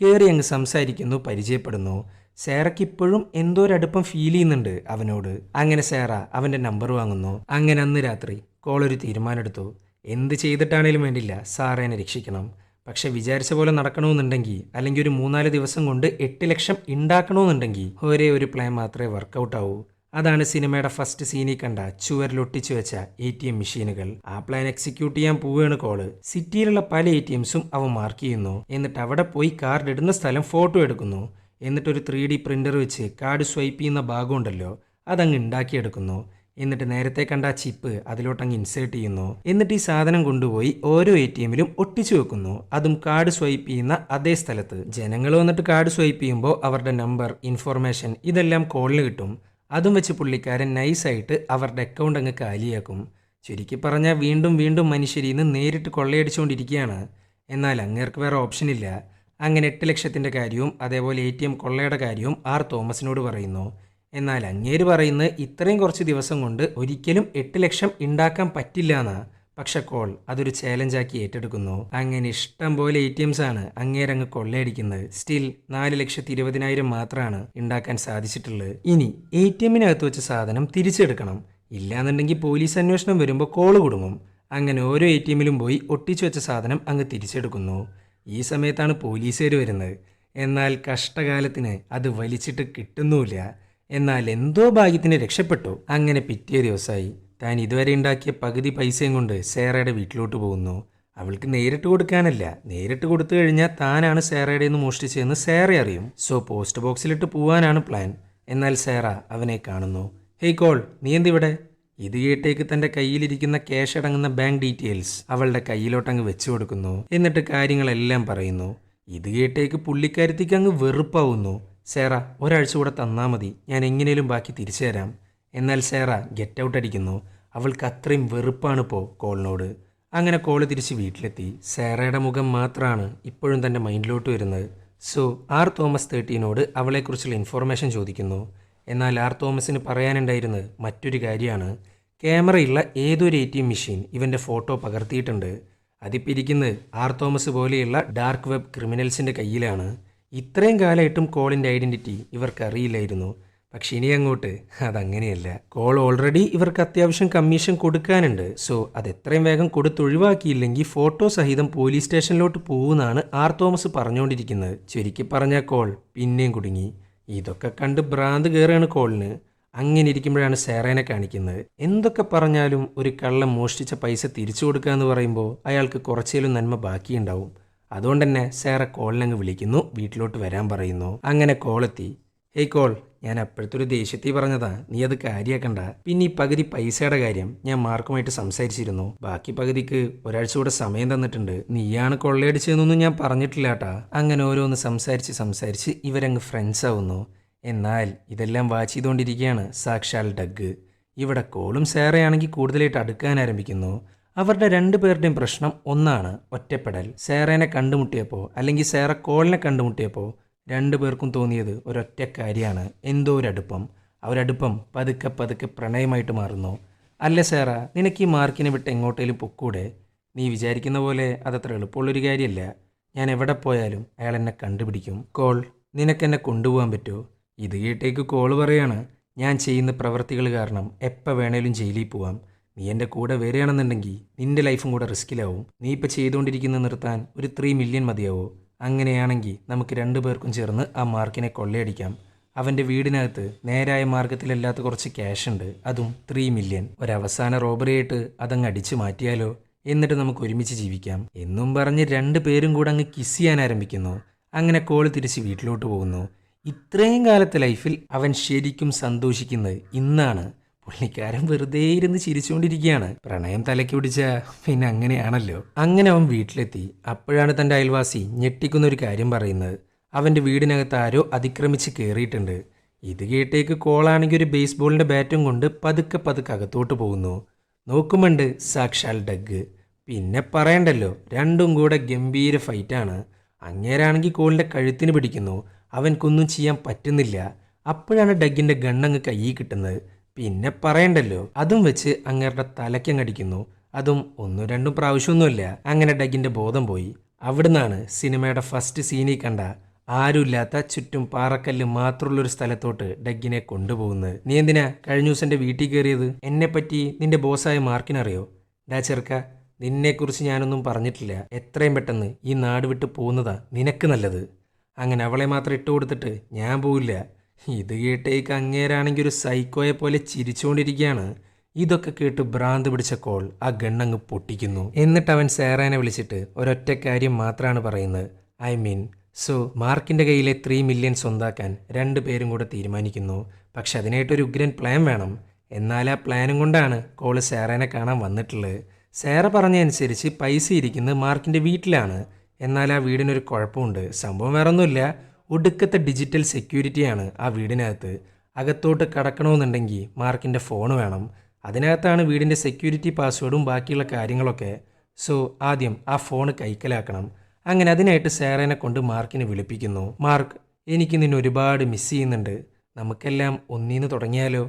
കയറി അങ്ങ് സംസാരിക്കുന്നു, പരിചയപ്പെടുന്നു. സേറയ്ക്ക് ഇപ്പോഴും എന്തോ ഒരു അടുപ്പം ഫീൽ ചെയ്യുന്നുണ്ട് അവനോട്. അങ്ങനെ സേറ അവൻ്റെ നമ്പർ വാങ്ങുന്നു. അങ്ങനെ അന്ന് രാത്രി കോൾ ഒരു തീരുമാനമെടുത്തു. എന്ത് ചെയ്തിട്ടാണേലും വേണ്ടില്ല, സാറേനെ രക്ഷിക്കണം. പക്ഷെ വിചാരിച്ച പോലെ നടക്കണമെന്നുണ്ടെങ്കിൽ, അല്ലെങ്കിൽ ഒരു 3-4 ദിവസം കൊണ്ട് 8 ലക്ഷം ഉണ്ടാക്കണമെന്നുണ്ടെങ്കിൽ ഒരേ ഒരു പ്ലാൻ മാത്രമേ വർക്കൗട്ട് ആവൂ. അതാണ് സിനിമയുടെ ഫസ്റ്റ് സീനിൽ കണ്ട ചുവരിലൊട്ടിച്ചു വെച്ച ATM മെഷീനുകൾ. ആ പ്ലാൻ എക്സിക്യൂട്ട് ചെയ്യാൻ പോവുകയാണ് കോള്. സിറ്റിയിലുള്ള പല ATMസും അവൻ മാർക്ക് ചെയ്യുന്നു. എന്നിട്ട് അവിടെ പോയി കാർഡ് ഇടുന്ന സ്ഥലം ഫോട്ടോ എടുക്കുന്നു. എന്നിട്ടൊരു 3D പ്രിന്റർ വെച്ച് കാർഡ് സ്വൈപ്പ് ചെയ്യുന്ന ഭാഗം ഉണ്ടല്ലോ, അതങ്ങ് ഉണ്ടാക്കിയെടുക്കുന്നു. എന്നിട്ട് നേരത്തെ കണ്ട ആ ചിപ്പ് അതിലോട്ടങ്ങ് ഇൻസേർട്ട് ചെയ്യുന്നു. എന്നിട്ട് ഈ സാധനം കൊണ്ടുപോയി ഓരോ ATMലും ഒട്ടിച്ചു വെക്കുന്നു. അതും കാർഡ് സ്വൈപ്പ് ചെയ്യുന്ന അതേ സ്ഥലത്ത്. ജനങ്ങൾ വന്നിട്ട് കാർഡ് സ്വൈപ്പ് ചെയ്യുമ്പോൾ അവരുടെ നമ്പർ, ഇൻഫോർമേഷൻ ഇതെല്ലാം കോളിന് കിട്ടും. അതും വെച്ച് പുള്ളിക്കാരൻ നൈസായിട്ട് അവരുടെ അക്കൗണ്ട് അങ്ങ് കാലിയാക്കും. ചുരുക്കി പറഞ്ഞാൽ വീണ്ടും വീണ്ടും മനുഷ്യരിൽ നിന്ന് നേരിട്ട് കൊള്ളയടിച്ചുകൊണ്ടിരിക്കുകയാണ്. എന്നാൽ അങ്ങേർക്ക് വേറെ ഓപ്ഷനില്ല. അങ്ങനെ 8 ലക്ഷത്തിൻ്റെ കാര്യവും അതേപോലെ ATM കൊള്ളയുടെ കാര്യവും ആർ തോമസിനോട് പറയുന്നു. എന്നാൽ അങ്ങേര് പറയുന്നത് ഇത്രയും കുറച്ച് ദിവസം കൊണ്ട് ഒരിക്കലും 8 ലക്ഷം ഉണ്ടാക്കാൻ പറ്റില്ല എന്നാ. പക്ഷെ കോൾ അതൊരു ചാലഞ്ചാക്കി ഏറ്റെടുക്കുന്നു. അങ്ങനെ ഇഷ്ടം പോലെ ATMs ആണ് അങ്ങേരങ്ങ് കൊള്ളയടിക്കുന്നത്. സ്റ്റിൽ 4,20,000 മാത്രമാണ് ഉണ്ടാക്കാൻ സാധിച്ചിട്ടുള്ളത്. ഇനി ATMനകത്ത് വെച്ച സാധനം തിരിച്ചെടുക്കണം. ഇല്ലാന്നുണ്ടെങ്കിൽ പോലീസ് അന്വേഷണം വരുമ്പോൾ കോള് കുടുങ്ങും. അങ്ങനെ ഓരോ ATMലും പോയി ഒട്ടിച്ചു വെച്ച സാധനം അങ്ങ് തിരിച്ചെടുക്കുന്നു. ഈ സമയത്താണ് പോലീസുകാർ വരുന്നത്. എന്നാൽ കഷ്ടകാലത്തിന് അത് വലിച്ചിട്ട് കിട്ടുന്നുമില്ല. എന്നാൽ എന്തോ ഭാഗ്യത്തിന് രക്ഷപ്പെട്ടു. അങ്ങനെ പിറ്റേ ദിവസമായി. താൻ ഇതുവരെ ഉണ്ടാക്കിയ പകുതി പൈസയും കൊണ്ട് സേറയുടെ വീട്ടിലോട്ട് പോകുന്നു. അവൾക്ക് നേരിട്ട് കൊടുക്കാനല്ല, നേരിട്ട് കൊടുത്തു കഴിഞ്ഞാൽ താനാണ് സേറയുടെ നിന്ന് മോഷ്ടിച്ചതെന്ന് സേറ അറിയും. സോ പോസ്റ്റ് ബോക്സിലിട്ട് പോവാനാണ് പ്ലാൻ. എന്നാൽ സേറ അവനെ കാണുന്നു. ഹേയ് കോൾ, നീ എന്തിവിടെ? ഇത് കേട്ടേക്ക് തൻ്റെ കയ്യിലിരിക്കുന്ന ക്യാഷ് അടങ്ങുന്ന ബാങ്ക് ഡീറ്റെയിൽസ് അവളുടെ കയ്യിലോട്ടങ്ങ് വെച്ചു കൊടുക്കുന്നു. എന്നിട്ട് കാര്യങ്ങളെല്ലാം പറയുന്നു. ഇത് കേട്ടേക്ക് പുള്ളിക്കാരത്തേക്ക് അങ്ങ് വെറുപ്പാവുന്നു. സേറ, ഒരാഴ്ച കൂടെ തന്നാൽ മതി, ഞാൻ എങ്ങനെയും ബാക്കി തിരിച്ചു തരാം. എന്നാൽ സേറ ഗെറ്റ് ഔട്ട് അടിക്കുന്നു. അവൾക്ക് അത്രയും വെറുപ്പാണിപ്പോൾ കോളിനോട്. അങ്ങനെ കോള് തിരിച്ച് വീട്ടിലെത്തി. സേറയുടെ മുഖം മാത്രമാണ് ഇപ്പോഴും തൻ്റെ മൈൻഡിലോട്ട് വരുന്നത്. സോ ആർ തോമസ് 13 അവളെക്കുറിച്ചുള്ള ഇൻഫോർമേഷൻ ചോദിക്കുന്നു. എന്നാൽ ആർ തോമസിന് പറയാനുണ്ടായിരുന്നത് മറ്റൊരു കാര്യമാണ്. ക്യാമറയുള്ള ഏതൊരു ATM മെഷീൻ ഇവൻ്റെ ഫോട്ടോ പകർത്തിയിട്ടുണ്ട്. അതിപ്പിരിക്കുന്നത് ആർ തോമസ് പോലെയുള്ള ഡാർക്ക് വെബ് ക്രിമിനൽസിൻ്റെ കയ്യിലാണ്. ഇത്രയും കാലമായിട്ടും കോളിൻ്റെ ഐഡൻറ്റിറ്റി ഇവർക്ക് അറിയില്ലായിരുന്നു. പക്ഷെ ഇനി അങ്ങോട്ട് അതങ്ങനെയല്ല. കോൾ ഓൾറെഡി ഇവർക്ക് അത്യാവശ്യം കമ്മീഷൻ കൊടുക്കാനുണ്ട്. സോ അതെത്രയും വേഗം കൊടുത്തൊഴിവാക്കിയില്ലെങ്കിൽ ഫോട്ടോ സഹിതം പോലീസ് സ്റ്റേഷനിലോട്ട് പോകുമെന്നാണ് ആർ തോമസ് പറഞ്ഞുകൊണ്ടിരിക്കുന്നത്. ചുരുക്കി പറഞ്ഞാൽ കോൾ പിന്നെയും കുടുങ്ങി. ഇതൊക്കെ കണ്ട് ഭ്രാന്ത് കയറുകയാണ് കോളിന്. അങ്ങനെ ഇരിക്കുമ്പോഴാണ് സേറേനെ കാണിക്കുന്നത്. എന്തൊക്കെ പറഞ്ഞാലും ഒരു കള്ളം മോഷ്ടിച്ച പൈസ തിരിച്ചു കൊടുക്കുക എന്ന് പറയുമ്പോൾ അയാൾക്ക് കുറച്ചേലും നന്മ ബാക്കിയുണ്ടാവും. അതുകൊണ്ട് തന്നെ സേറ കോളിനങ്ങ് വിളിക്കുന്നു, വീട്ടിലോട്ട് വരാൻ പറയുന്നു. അങ്ങനെ കോളെത്തി. ഹേയ് കോൾ, ഞാൻ അപ്പോഴത്തെ ഒരു ദേഷ്യത്തിൽ പറഞ്ഞതാ, നീ അത് കാര്യാക്കണ്ട. പിന്നെ ഈ പകുതി പൈസയുടെ കാര്യം ഞാൻ മാർക്കുമായിട്ട് സംസാരിച്ചിരുന്നു. ബാക്കി പകുതിക്ക് ഒരാഴ്ച കൂടെ സമയം തന്നിട്ടുണ്ട്. നീയാണ് കൊള്ളയടിച്ചതെന്നൊന്നും ഞാൻ പറഞ്ഞിട്ടില്ല കേട്ടാ. അങ്ങനെ ഓരോന്ന് സംസാരിച്ച് ഇവരങ്ങ് ഫ്രണ്ട്സ് ആവുന്നു. എന്നാൽ ഇതെല്ലാം വാച്ച് ചെയ്തുകൊണ്ടിരിക്കുകയാണ് സാക്ഷാൽ ഡഗ്. ഇവിടെ കോളും സേറയാണെങ്കിൽ കൂടുതലായിട്ട് അടുക്കാൻ ആരംഭിക്കുന്നു. അവരുടെ രണ്ടുപേരുടെയും പ്രശ്നം ഒന്നാണ്, ഒറ്റപ്പെടൽ. സേറേനെ കണ്ടുമുട്ടിയപ്പോൾ അല്ലെങ്കിൽ സേറ കോളിനെ കണ്ടുമുട്ടിയപ്പോൾ രണ്ടുപേർക്കും തോന്നിയത് ഒരൊറ്റ കാര്യമാണ്, എന്തോ ഒരടുപ്പം. അവരടുപ്പം പതുക്കെ പതുക്കെ പ്രണയമായിട്ട് മാറുന്നു. അല്ല സേറ, നിനക്ക് ഈ മാർക്കിനെ വിട്ട് എങ്ങോട്ടേലും പൊക്കൂടെ? നീ വിചാരിക്കുന്ന പോലെ അതത്ര എളുപ്പമുള്ളൊരു കാര്യമല്ല. ഞാൻ എവിടെ പോയാലും അയാൾ എന്നെ കണ്ടുപിടിക്കും. കോൾ, നിനക്കെന്നെ കൊണ്ടുപോകാൻ പറ്റുമോ? ഇത് കേട്ടേക്ക് കോൾ പറയാണ്, ഞാൻ ചെയ്യുന്ന പ്രവൃത്തികൾ കാരണം എപ്പോൾ വേണേലും ജയിലിൽ പോവാം. നീ എൻ്റെ കൂടെ വരികയാണെന്നുണ്ടെങ്കിൽ നിൻ്റെ ലൈഫും കൂടെ റിസ്കിലാവും. നീ ഇപ്പോൾ ചെയ്തുകൊണ്ടിരിക്കുന്നത് നിർത്താൻ ഒരു 3 മില്യൺ മതിയാവോ? അങ്ങനെയാണെങ്കിൽ നമുക്ക് രണ്ടുപേർക്കും ചേർന്ന് ആ മാർക്കിനെ കൊള്ളയടിക്കാം. അവൻ്റെ വീടിനകത്ത് നേരായ മാർഗത്തിലല്ലാത്ത കുറച്ച് ക്യാഷ് ഉണ്ട്, അതും 3 മില്യൺ. ഒരവസാന റോബറി ആയിട്ട് അതങ്ങ് അടിച്ചു മാറ്റിയാലോ? എന്നിട്ട് നമുക്ക് ഒരുമിച്ച് ജീവിക്കാം എന്നും പറഞ്ഞ് രണ്ടുപേരും കൂടെ അങ്ങ് കിസ് ചെയ്യാൻ ആരംഭിക്കുന്നു. അങ്ങനെ കോള് തിരിച്ച് വീട്ടിലോട്ട് പോകുന്നു. ഇത്രയും കാലത്തെ ലൈഫിൽ അവൻ ശരിക്കും സന്തോഷിക്കുന്നത് ഇന്നാണ്. പുള്ളിക്കാരൻ വെറുതെ ഇരുന്ന് ചിരിച്ചുകൊണ്ടിരിക്കുകയാണ്. പ്രണയം തലയ്ക്ക് പിടിച്ച പിന്നെ അങ്ങനെയാണല്ലോ. അങ്ങനെ അവൻ വീട്ടിലെത്തി. അപ്പോഴാണ് തൻ്റെ അയൽവാസി ഞെട്ടിക്കുന്ന ഒരു കാര്യം പറയുന്നത്. അവൻ്റെ വീടിനകത്ത് ആരോ അതിക്രമിച്ച് കയറിയിട്ടുണ്ട്. ഇത് കേട്ടേക്ക് കോളാണെങ്കിൽ ഒരു ബേസ്ബോളിൻ്റെ ബാറ്റും കൊണ്ട് പതുക്കെ പതുക്കെ അകത്തോട്ട് പോകുന്നു. നോക്കുമുണ്ട് സാക്ഷാൽ ഡഗ്. പിന്നെ പറയണ്ടല്ലോ, രണ്ടും കൂടെ ഗംഭീര ഫൈറ്റാണ്. അങ്ങേരാണെങ്കിൽ കോളിൻ്റെ കഴുത്തിന് പിടിക്കുന്നു. അവൻക്കൊന്നും ചെയ്യാൻ പറ്റുന്നില്ല. അപ്പോഴാണ് ഡഗിൻ്റെ ഗണ്ണങ്ങ് കയ്യിൽ കിട്ടുന്നത്. പിന്നെ പറയണ്ടല്ലോ, അതും വെച്ച് അങ്ങേരുടെ തലയ്ക്കങ്ങടിക്കുന്നു. അതും 1-2 പ്രാവശ്യമൊന്നുമില്ല. അങ്ങനെ ഡഗിൻ്റെ ബോധം പോയി. അവിടുന്നാണ് സിനിമയുടെ ഫസ്റ്റ് സീനിൽ കണ്ട ആരുമില്ലാത്ത ചുറ്റും പാറക്കല്ല് മാത്രമുള്ളൊരു സ്ഥലത്തോട്ട് ഡഗിനെ കൊണ്ടുപോകുന്നത്. നീ എന്തിനാ കഴിഞ്ഞ ദിവസം എൻ്റെ വീട്ടിൽ കയറിയത്? എന്നെപ്പറ്റി നിന്റെ ബോസായ മാർക്കിനറിയോ? ഡാ ചെറുക്ക, നിന്നെക്കുറിച്ച് ഞാനൊന്നും പറഞ്ഞിട്ടില്ല. എത്രയും പെട്ടെന്ന് ഈ നാട് വിട്ട് പോകുന്നതാ നിനക്ക് നല്ലത്. അങ്ങനെ അവളെ മാത്രം ഇട്ട് കൊടുത്തിട്ട് ഞാൻ പോവില്ല. ഇത് കേട്ടേക്ക് അങ്ങേരാണെങ്കിൽ ഒരു സൈക്കോയെ പോലെ ചിരിച്ചുകൊണ്ടിരിക്കുകയാണ്. ഇതൊക്കെ കേട്ട് ഭ്രാന്ത് പിടിച്ച കോൾ ആ ഗണ്ണങ്ങ് പൊട്ടിക്കുന്നു. എന്നിട്ട് അവൻ സേറേനെ വിളിച്ചിട്ട് ഒരൊറ്റ കാര്യം മാത്രമാണ് പറയുന്നത്, ഐ മീൻ സോ. മാർക്കിൻ്റെ കയ്യിലെ 3 മില്യൺ സ്വന്താക്കാൻ രണ്ടുപേരും കൂടെ തീരുമാനിക്കുന്നു. പക്ഷെ അതിനായിട്ടൊരു ഉഗ്രൻ പ്ലാൻ വേണം. എന്നാൽ ആ പ്ലാനും കൊണ്ടാണ് കോള് സേറേനെ കാണാൻ വന്നിട്ടുള്ളത്. സേറ പറഞ്ഞതനുസരിച്ച് പൈസ ഇരിക്കുന്നത് മാർക്കിൻ്റെ വീട്ടിലാണ്. എന്നാൽ ആ വീടിനൊരു കുഴപ്പമുണ്ട്. സംഭവം വേറൊന്നുമില്ല, ഒടുക്കത്തെ ഡിജിറ്റൽ സെക്യൂരിറ്റിയാണ് ആ വീടിനകത്ത്. അകത്തോട്ട് കടക്കണമെന്നുണ്ടെങ്കിൽ മാർക്കിൻ്റെ ഫോൺ വേണം. അതിനകത്താണ് വീടിൻ്റെ സെക്യൂരിറ്റി പാസ്വേഡും ബാക്കിയുള്ള കാര്യങ്ങളൊക്കെ. സോ ആദ്യം ആ ഫോൺ കൈക്കലാക്കണം. അങ്ങനെ അതിനായിട്ട് സേറേനെ കൊണ്ട് മാർക്കിനെ വിളിപ്പിക്കുന്നു. മാർക്ക്, എനിക്ക് നിന്നെ ഒരുപാട് മിസ് ചെയ്യുന്നുണ്ട്. നമുക്കെല്ലാം ഒന്നീന്ന് തുടങ്ങിയാലോ?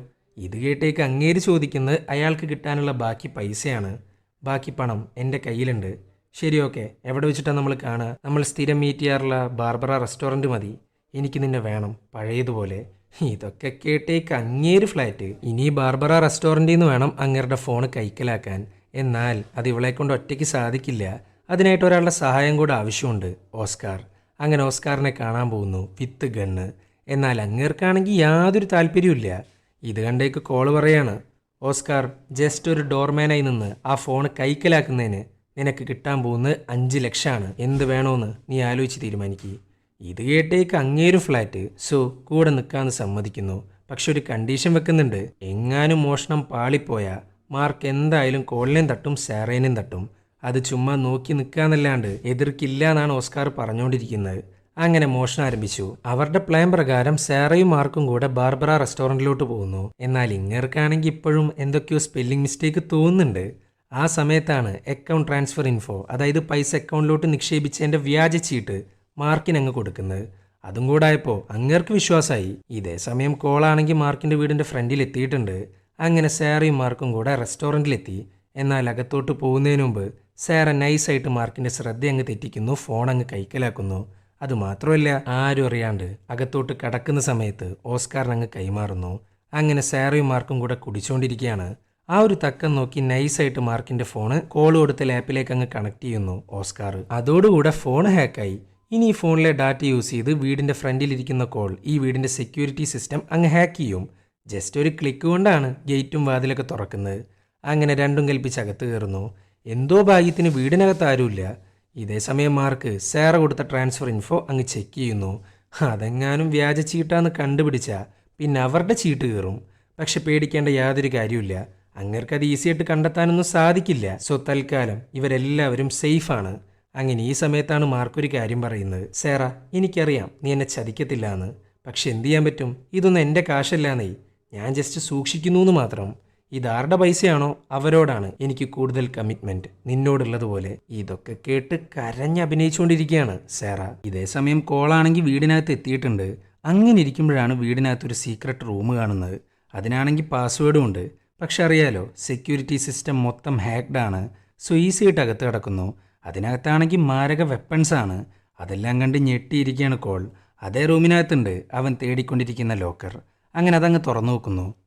ഇത് കേട്ടേക്ക് അങ്ങേര് ചോദിക്കുന്നത് അയാൾക്ക് കിട്ടാനുള്ള ബാക്കി പൈസയാണ്. ബാക്കി പണം എൻ്റെ കയ്യിലുണ്ട്. ശരി, ഓക്കെ. എവിടെ വെച്ചിട്ടാണ് നമ്മൾ കാണുക? നമ്മൾ സ്ഥിരം മീറ്റ് ചെയ്യാറുള്ള ബാർബറ റെസ്റ്റോറൻറ്റ് മതി. എനിക്ക് നിന്നെ വേണം പഴയതുപോലെ. ഇതൊക്കെ കേട്ടേക്ക് അങ്ങേര് ഫ്ലാറ്റ്. ഇനി ബാർബറ റെസ്റ്റോറൻറ്റിൽ നിന്ന് വേണം അങ്ങേരുടെ ഫോൺ കൈക്കലാക്കാൻ. എന്നാൽ അത് ഇവളെ കൊണ്ട് ഒറ്റയ്ക്ക് സാധിക്കില്ല. അതിനായിട്ട് ഒരാളുടെ സഹായം കൂടെ ആവശ്യമുണ്ട്, ഓസ്കാർ. അങ്ങനെ ഓസ്കാറിനെ കാണാൻ പോകുന്നു വിത്ത് ഗണ്ണ്. എന്നാൽ അങ്ങേർക്കാണെങ്കിൽ യാതൊരു താല്പര്യമില്ല. ഇത് കണ്ടേക്ക് കോള് പറയാണ്, ഓസ്കാർ, ജസ്റ്റ് ഒരു ഡോർമാനായി നിന്ന് ആ ഫോൺ കൈക്കലാക്കുന്നതിന് നിനക്ക് കിട്ടാൻ പോകുന്നത് 5 ലക്ഷമാണ്. എന്ത് വേണമെന്ന് നീ ആലോചിച്ച് തീരുമാനിക്കുക. ഇത് കേട്ടേക്ക് അങ്ങേരും ഫ്ലാറ്റ്. സോ കൂടെ നിൽക്കാമെന്ന് സമ്മതിക്കുന്നു. പക്ഷെ ഒരു കണ്ടീഷൻ വെക്കുന്നുണ്ട്. എങ്ങാനും മോഷണം പാളിപ്പോയാൽ മാർക്ക് എന്തായാലും കോളിനെയും തട്ടും സേറേനെയും തട്ടും. അത് ചുമ്മാ നോക്കി നിൽക്കാന്നല്ലാണ്ട് എതിർക്കില്ല എന്നാണ് ഓസ്കാർ പറഞ്ഞുകൊണ്ടിരിക്കുന്നത്. അങ്ങനെ മോഷണം ആരംഭിച്ചു. അവരുടെ പ്ലാൻ പ്രകാരം സേറയും മാർക്കും കൂടെ ബാർബറ റെസ്റ്റോറൻറ്റിലോട്ട് പോകുന്നു. എന്നാൽ ഇങ്ങേർക്കാണെങ്കിൽ ഇപ്പോഴും എന്തൊക്കെയോ സ്പെല്ലിംഗ് മിസ്റ്റേക്ക് തോന്നുന്നുണ്ട്. ആ സമയത്താണ് അക്കൗണ്ട് ട്രാൻസ്ഫർ ഇൻഫോ, അതായത് പൈസ അക്കൗണ്ടിലോട്ട് നിക്ഷേപിച്ചതിൻ്റെ വ്യാജ ചീട്ട് മാർക്കിനങ്ങ് കൊടുക്കുന്നത്. അതും കൂടെ ആയപ്പോൾ അങ്ങേർക്ക് വിശ്വാസമായി. ഇതേ സമയം കോളാണെങ്കിൽ മാർക്കിൻ്റെ വീടിൻ്റെ ഫ്രണ്ടിൽ എത്തിയിട്ടുണ്ട്. അങ്ങനെ സേറയും മാർക്കും കൂടെ റെസ്റ്റോറൻറ്റിലെത്തി. എന്നാൽ അകത്തോട്ട് പോകുന്നതിന് മുമ്പ് സേറ നൈസായിട്ട് മാർക്കിൻ്റെ ശ്രദ്ധ അങ്ങ് തെറ്റിക്കുന്നു, ഫോൺ അങ്ങ് കൈക്കലാക്കുന്നു. അതുമാത്രമല്ല, ആരും അറിയാണ്ട് അകത്തോട്ട് കടക്കുന്ന സമയത്ത് ഓസ്കാറിനങ്ങ് കൈമാറുന്നു. അങ്ങനെ സേറയും മാർക്കും കൂടെ കുടിച്ചുകൊണ്ടിരിക്കുകയാണ്. ആ ഒരു തക്കം നോക്കി നൈസായിട്ട് മാർക്കിൻ്റെ ഫോണ് കോൾ കൊടുത്ത ലാപ്പിലേക്ക് അങ്ങ് കണക്ട് ചെയ്യുന്നു ഓസ്കാർ. അതോടുകൂടെ ഫോൺ ഹാക്കായി. ഇനി ഈ ഫോണിലെ ഡാറ്റ യൂസ് ചെയ്ത് വീടിൻ്റെ ഫ്രണ്ടിലിരിക്കുന്ന കോൾ ഈ വീടിൻ്റെ സെക്യൂരിറ്റി സിസ്റ്റം അങ്ങ് ഹാക്ക് ചെയ്യും. ജസ്റ്റ് ഒരു ക്ലിക്ക് കൊണ്ടാണ് ഗേറ്റും വാതിലൊക്കെ തുറക്കുന്നത്. അങ്ങനെ രണ്ടും കൽപ്പിച്ച് അകത്ത് കയറുന്നു. എന്തോ ഭാഗ്യത്തിന് വീടിനകത്ത് ആരുമില്ല. ഇതേ സമയം മാർക്ക് സേറ കൊടുത്ത ട്രാൻസ്ഫർ ഇൻഫോ അങ്ങ് ചെക്ക് ചെയ്യുന്നു. അതെങ്ങാനും വ്യാജ ചീട്ടാന്ന് കണ്ടുപിടിച്ചാൽ പിന്നെ അവരുടെ ചീട്ട് കയറും. പക്ഷെ പേടിക്കേണ്ട യാതൊരു കാര്യമില്ല. അങ്ങേർക്കത് ഈസിയായിട്ട് കണ്ടെത്താനൊന്നും സാധിക്കില്ല. സോ തൽക്കാലം ഇവരെല്ലാവരും സേഫാണ്. അങ്ങനെ ഈ സമയത്താണ് മാർക്കൊരു കാര്യം പറയുന്നത്. സേറ, എനിക്കറിയാം നീ എന്നെ ചതിക്കത്തില്ല എന്ന്. പക്ഷെ എന്ത് ചെയ്യാൻ പറ്റും? ഇതൊന്നും എൻ്റെ കാശല്ലാന്നേ. ഞാൻ ജസ്റ്റ് സൂക്ഷിക്കുന്നു എന്ന് മാത്രം. ഇതാരുടെ പൈസയാണോ അവരോടാണ് എനിക്ക് കൂടുതൽ കമ്മിറ്റ്മെന്റ്, നിന്നോടുള്ളതുപോലെ. ഇതൊക്കെ കേട്ട് കരഞ്ഞഭിനയിച്ചുകൊണ്ടിരിക്കുകയാണ് സേറ. ഇതേ സമയം കോളാണെങ്കിൽ വീടിനകത്ത് എത്തിയിട്ടുണ്ട്. അങ്ങനെ ഇരിക്കുമ്പോഴാണ് വീടിനകത്തൊരു സീക്രട്ട് റൂം കാണുന്നത്. അതിനാണെങ്കിൽ പാസ്വേഡും ഉണ്ട്. പക്ഷെ അറിയാലോ, സെക്യൂരിറ്റി സിസ്റ്റം മൊത്തം ഹാക്ഡ് ആണ്. സോ ഈസി ആയിട്ട് അകത്ത് കിടക്കുന്നു. അതിനകത്താണെങ്കിൽ മാരക വെപ്പൺസാണ്. അതെല്ലാം കണ്ട് ഞെട്ടിയിരിക്കുകയാണ് കോൾ. അതേ റൂമിനകത്തുണ്ട് അവൻ തേടിക്കൊണ്ടിരിക്കുന്ന ലോക്കർ. അങ്ങനെ അതങ്ങ് തുറന്നു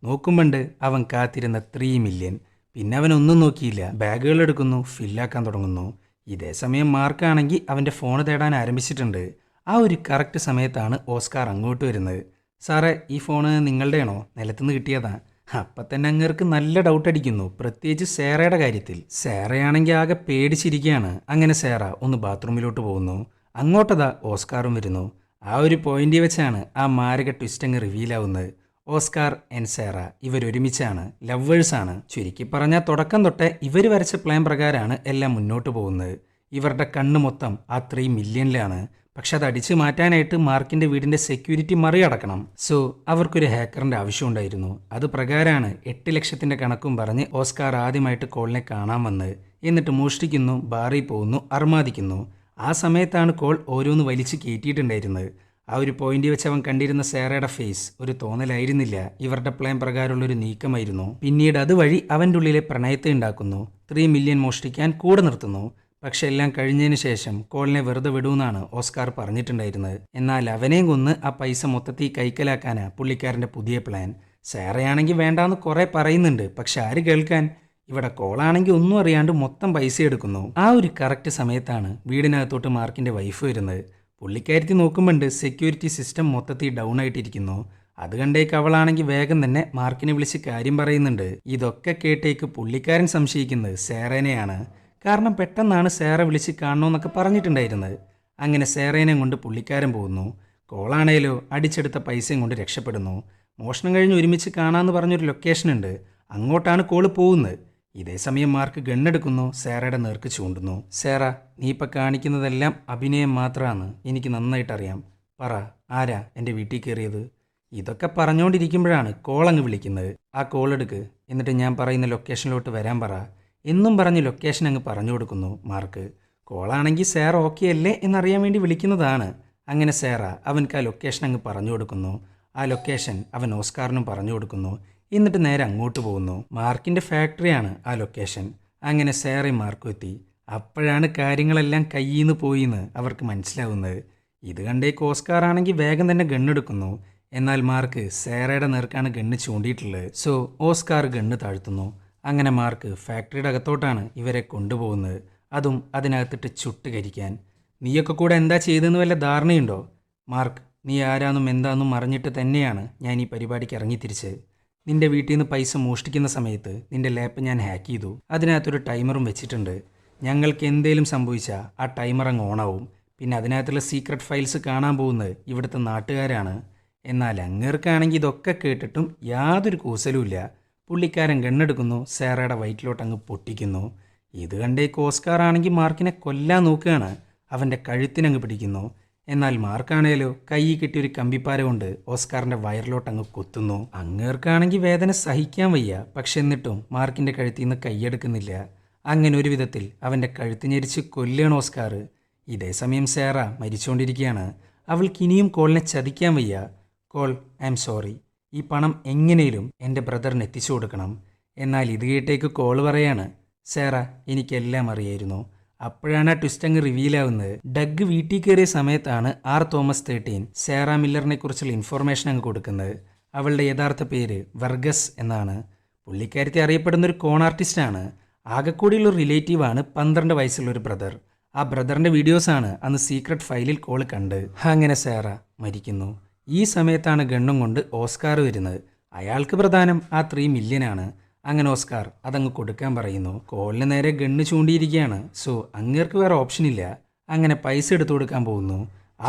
നോക്കുമ്പോണ്ട് അവൻ കാത്തിരുന്ന 3 മില്യൺ. പിന്നെ അവൻ ഒന്നും നോക്കിയില്ല, ബാഗുകൾ എടുക്കുന്നു, ഫില്ലാക്കാൻ തുടങ്ങുന്നു. ഇതേ സമയം മാർക്കാണെങ്കിൽ അവൻ്റെ ഫോൺ തേടാൻ ആരംഭിച്ചിട്ടുണ്ട്. ആ ഒരു കറക്റ്റ് സമയത്താണ് ഓസ്കാർ അങ്ങോട്ട് വരുന്നത്. സാറേ, ഈ ഫോണ് നിങ്ങളുടെയാണോ? നിലത്തുനിന്ന് കിട്ടിയതാ. അപ്പം തന്നെ അങ്ങേർക്ക് നല്ല ഡൗട്ട് അടിക്കുന്നു, പ്രത്യേകിച്ച് സേറയുടെ കാര്യത്തിൽ. സേറയാണെങ്കിൽ ആകെ പേടിച്ചിരിക്കുകയാണ്. അങ്ങനെ സേറ ഒന്ന് ബാത്റൂമിലോട്ട് പോകുന്നു. അങ്ങോട്ടതാ ഓസ്കാറും വരുന്നു. ആ ഒരു പോയിന്റ് വെച്ചാണ് ആ മാരക ട്വിസ്റ്റ് അങ്ങ് റിവീലാവുന്നത്. ഓസ്കാർ ആൻഡ് സേറ ഇവരൊരുമിച്ചാണ്, ലവേഴ്സാണ്. ചുരുക്കി പറഞ്ഞാൽ തുടക്കം തൊട്ടേ ഇവർ വരച്ച പ്ലാൻ പ്രകാരമാണ് എല്ലാം മുന്നോട്ട് പോകുന്നത്. ഇവരുടെ കണ്ണ് മൊത്തം ആ 3 മില്യണിലാണ്. പക്ഷെ അത് അടിച്ചു മാറ്റാനായിട്ട് മാർക്കിൻ്റെ വീടിൻ്റെ സെക്യൂരിറ്റി മറികടക്കണം. സോ അവർക്കൊരു ഹാക്കറിൻ്റെ ആവശ്യമുണ്ടായിരുന്നു. അത് പ്രകാരമാണ് 8 ലക്ഷത്തിൻ്റെ കണക്കും പറഞ്ഞ് ഓസ്കാർ ആദ്യമായിട്ട് കോളിനെ കാണാൻ വന്നത്. എന്നിട്ട് മോഷ്ടിക്കുന്നു, ബാറിൽ പോകുന്നു, അർമാദിക്കുന്നു. ആ സമയത്താണ് കോൾ ഓരോന്ന് വലിച്ച് കയറ്റിയിട്ടുണ്ടായിരുന്നത്. ആ ഒരു പോയിന്റ് വെച്ച് അവൻ കണ്ടിരുന്ന സേറയുടെ ഫേസ് ഒരു തോന്നലായിരുന്നില്ല, ഇവരുടെ പ്ലാൻ പ്രകാരമുള്ളൊരു നീക്കമായിരുന്നു. പിന്നീട് അതുവഴി അവൻ്റെ ഉള്ളിലെ പ്രണയത്തെ ഉണ്ടാക്കുന്നു. 3 മില്യൺ മോഷ്ടിക്കാൻ കൂടെ നിർത്തുന്നു. പക്ഷെ എല്ലാം കഴിഞ്ഞതിന് ശേഷം കോളിനെ വെറുതെ വിടുമെന്നാണ് ഓസ്കാർ പറഞ്ഞിട്ടുണ്ടായിരുന്നത്. എന്നാൽ അവനെയും കൊന്ന് ആ പൈസ മൊത്തത്തിൽ കൈക്കലാക്കാനാണ് പുള്ളിക്കാരൻ്റെ പുതിയ പ്ലാൻ. സേറയാണെങ്കിൽ വേണ്ടാന്ന് കുറേ പറയുന്നുണ്ട്, പക്ഷെ ആര് കേൾക്കാൻ? ഇവിടെ കോളാണെങ്കിൽ ഒന്നും അറിയാണ്ട് മൊത്തം പൈസ എടുക്കുന്നു. ആ ഒരു കറക്റ്റ് സമയത്താണ് വീടിനകത്തോട്ട് മാർക്കിൻ്റെ വൈഫ് വരുന്നത്. പുള്ളിക്കാരത്തി നോക്കുമ്പോണ്ട് സെക്യൂരിറ്റി സിസ്റ്റം മൊത്തത്തിൽ ഡൗൺ ആയിട്ടിരിക്കുന്നു. അത് കണ്ടേക്ക് അവളാണെങ്കിൽ വേഗം തന്നെ മാർക്കിനെ വിളിച്ച് കാര്യം പറയുന്നുണ്ട്. ഇതൊക്കെ കേട്ടേക്ക് പുള്ളിക്കാരൻ സംശയിക്കുന്നത് സേറേനെയാണ്. കാരണം പെട്ടെന്നാണ് സേറ വിളിച്ച് കാണണമെന്നൊക്കെ പറഞ്ഞിട്ടുണ്ടായിരുന്നത്. അങ്ങനെ സേറേനെ കൊണ്ട് പുള്ളിക്കാരൻ പോകുന്നു. കോളാണേലോ അടിച്ചെടുത്ത പൈസയും കൊണ്ട് രക്ഷപ്പെടുന്നു. മോഷണം കഴിഞ്ഞ് ഒരുമിച്ച് കാണാമെന്ന് പറഞ്ഞൊരു ലൊക്കേഷൻ ഉണ്ട്, അങ്ങോട്ടാണ് കോള് പോകുന്നത്. ഇതേ സമയം മാർക്ക് ഗണ്ണെടുക്കുന്നു, സേറയുടെ നേർക്ക് ചൂണ്ടുന്നു. സേറ, നീ ഇപ്പം കാണിക്കുന്നതെല്ലാം അഭിനയം മാത്രമാണ്, എനിക്ക് നന്നായിട്ടറിയാം. പറ, ആരാ എൻ്റെ വീട്ടിൽ കയറിയത്? ഇതൊക്കെ പറഞ്ഞുകൊണ്ടിരിക്കുമ്പോഴാണ് കോൾ അങ്ങ് വിളിക്കുന്നത്. ആ കോൾ എടുക്ക്, എന്നിട്ട് ഞാൻ പറയുന്ന ലൊക്കേഷനിലോട്ട് വരാൻ പറ എന്നും പറഞ്ഞ് ലൊക്കേഷൻ അങ്ങ് പറഞ്ഞു കൊടുക്കുന്നു മാർക്ക്. കോളാണെങ്കിൽ സേറ ഓക്കെ അല്ലേ എന്നറിയാൻ വേണ്ടി വിളിക്കുന്നതാണ്. അങ്ങനെ സേറ അവൻക്ക് ആ ലൊക്കേഷൻ അങ്ങ് പറഞ്ഞു കൊടുക്കുന്നു. ആ ലൊക്കേഷൻ അവൻ ഓസ്കാറിനും പറഞ്ഞു കൊടുക്കുന്നു. എന്നിട്ട് നേരെ അങ്ങോട്ട് പോകുന്നു. മാർക്കിൻ്റെ ഫാക്ടറിയാണ് ആ ലൊക്കേഷൻ. അങ്ങനെ സേറയും മാർക്കും എത്തി. അപ്പോഴാണ് കാര്യങ്ങളെല്ലാം കയ്യിൽ നിന്ന് പോയിന്ന് അവർക്ക് മനസ്സിലാവുന്നത്. ഇത് കണ്ടേക്ക് ഓസ്കാർ ആണെങ്കിൽ വേഗം തന്നെ ഗണ്ണെടുക്കുന്നു. എന്നാൽ മാർക്ക് സേറയുടെ നേർക്കാണ് ഗണ്ണ് ചൂണ്ടിയിട്ടുള്ളത്. സോ ഓസ്കാർ ഗണ്ണ് താഴ്ത്തുന്നു. അങ്ങനെ മാർക്ക് ഫാക്ടറിയുടെ അകത്തോട്ടാണ് ഇവരെ കൊണ്ടുപോകുന്നത്. അതും അതിനകത്തിട്ട് ചുട്ട് കരിക്കാൻ. നീയൊക്കെ കൂടെ എന്താ ചെയ്തതെന്ന് വല്ല ധാരണയുണ്ടോ? മാർക്ക്, നീ ആരാന്നും എന്താണെന്നും അറിഞ്ഞിട്ട് തന്നെയാണ് ഞാൻ ഈ പരിപാടിക്ക് ഇറങ്ങിത്തിരിച്ചത്. നിന്റെ വീട്ടിൽ നിന്ന് പൈസ മോഷ്ടിക്കുന്ന സമയത്ത് നിന്റെ ലാപ്പ് ഞാൻ ഹാക്ക് ചെയ്തു. അതിനകത്തൊരു ടൈമറും വെച്ചിട്ടുണ്ട്. ഞങ്ങൾക്ക് എന്തേലും സംഭവിച്ചാൽ ആ ടൈമർ അങ്ങ് ഓണാവും. പിന്നെ അതിനകത്തുള്ള സീക്രട്ട് ഫയൽസ് കാണാൻ പോകുന്നത് ഇവിടുത്തെ നാട്ടുകാരാണ്. എന്നാൽ അങ്ങേർക്കാണെങ്കിൽ ഇതൊക്കെ കേട്ടിട്ടും യാതൊരു കൂസലുമില്ല. പുള്ളിക്കാരൻ ഗണ്ണെടുക്കുന്നു, സേറയുടെ വയറ്റിലോട്ട് അങ്ങ് പൊട്ടിക്കുന്നു. ഇത് കണ്ടേക്ക് ഓസ്കാർ ആണെങ്കിൽ മാർക്കിനെ കൊല്ലാൻ നോക്കുകയാണ്. അവൻ്റെ കഴുത്തിനങ്ങ് പിടിക്കുന്നു. എന്നാൽ മാർക്കാണേലോ കൈ കിട്ടിയൊരു കമ്പിപ്പാര കൊണ്ട് ഓസ്കാറിൻ്റെ വയറിലോട്ട് അങ്ങ് കുത്തുന്നു. അങ്ങേർക്കാണെങ്കിൽ വേദന സഹിക്കാൻ വയ്യ. പക്ഷെ എന്നിട്ടും മാർക്കിൻ്റെ കഴുത്തിൽ നിന്ന് കൈയെടുക്കുന്നില്ല. അങ്ങനെ ഒരു വിധത്തിൽ അവൻ്റെ കഴുത്ത് ഞെരിച്ച് കൊല്ലുകയാണ് ഓസ്കാർ. ഇതേ സമയം സേറ മരിച്ചുകൊണ്ടിരിക്കുകയാണ്. അവൾക്ക് ഇനിയും കോളിനെ ചതിക്കാൻ വയ്യ. കോൾ, ഐ എം സോറി, ഈ പണം എങ്ങനെയും എൻ്റെ ബ്രദറിന് എത്തിച്ചു കൊടുക്കണം. എന്നാൽ ഇത് കേട്ടേക്ക് കോൾ പറയാണ്, സേറ, എനിക്കെല്ലാം അറിയായിരുന്നു. അപ്പോഴാണ് ആ ട്വിസ്റ്റ് അങ്ങ് റിവീലാവുന്നത്. ഡഗ് വീട്ടിൽ കയറിയ സമയത്താണ് ആർ തോമസ് 13 സേറ മില്ലറിനെ കുറിച്ചുള്ള ഇൻഫോർമേഷൻ അങ്ങ് കൊടുക്കുന്നത്. അവളുടെ യഥാർത്ഥ പേര് വെർഗസ് എന്നാണ്. പുള്ളിക്കാരത്തെ അറിയപ്പെടുന്ന ഒരു കോൺ ആർട്ടിസ്റ്റാണ്. ആകെക്കൂടിയുള്ള റിലേറ്റീവാണ് 12 വയസ്സുള്ളൊരു ബ്രദർ. ആ ബ്രദറിൻ്റെ വീഡിയോസാണ് അന്ന് സീക്രട്ട് ഫയലിൽ കോൾ കണ്ട്. അങ്ങനെ സേറ മരിക്കുന്നു. ഈ സമയത്താണ് ഗണ്ണും കൊണ്ട് ഓസ്കാർ വരുന്നത്. അയാൾക്ക് പ്രധാനം ആ 3 മില്യനാണ്. അങ്ങനെ ഓസ്കാർ അതങ്ങ് കൊടുക്കാൻ പറയുന്നു. കോളിന് നേരെ ഗണ്ണ് ചൂണ്ടിയിരിക്കുകയാണ്. സോ അങ്ങേർക്ക് വേറെ ഓപ്ഷൻ ഇല്ല. അങ്ങനെ പൈസ എടുത്തു കൊടുക്കാൻ പോകുന്നു.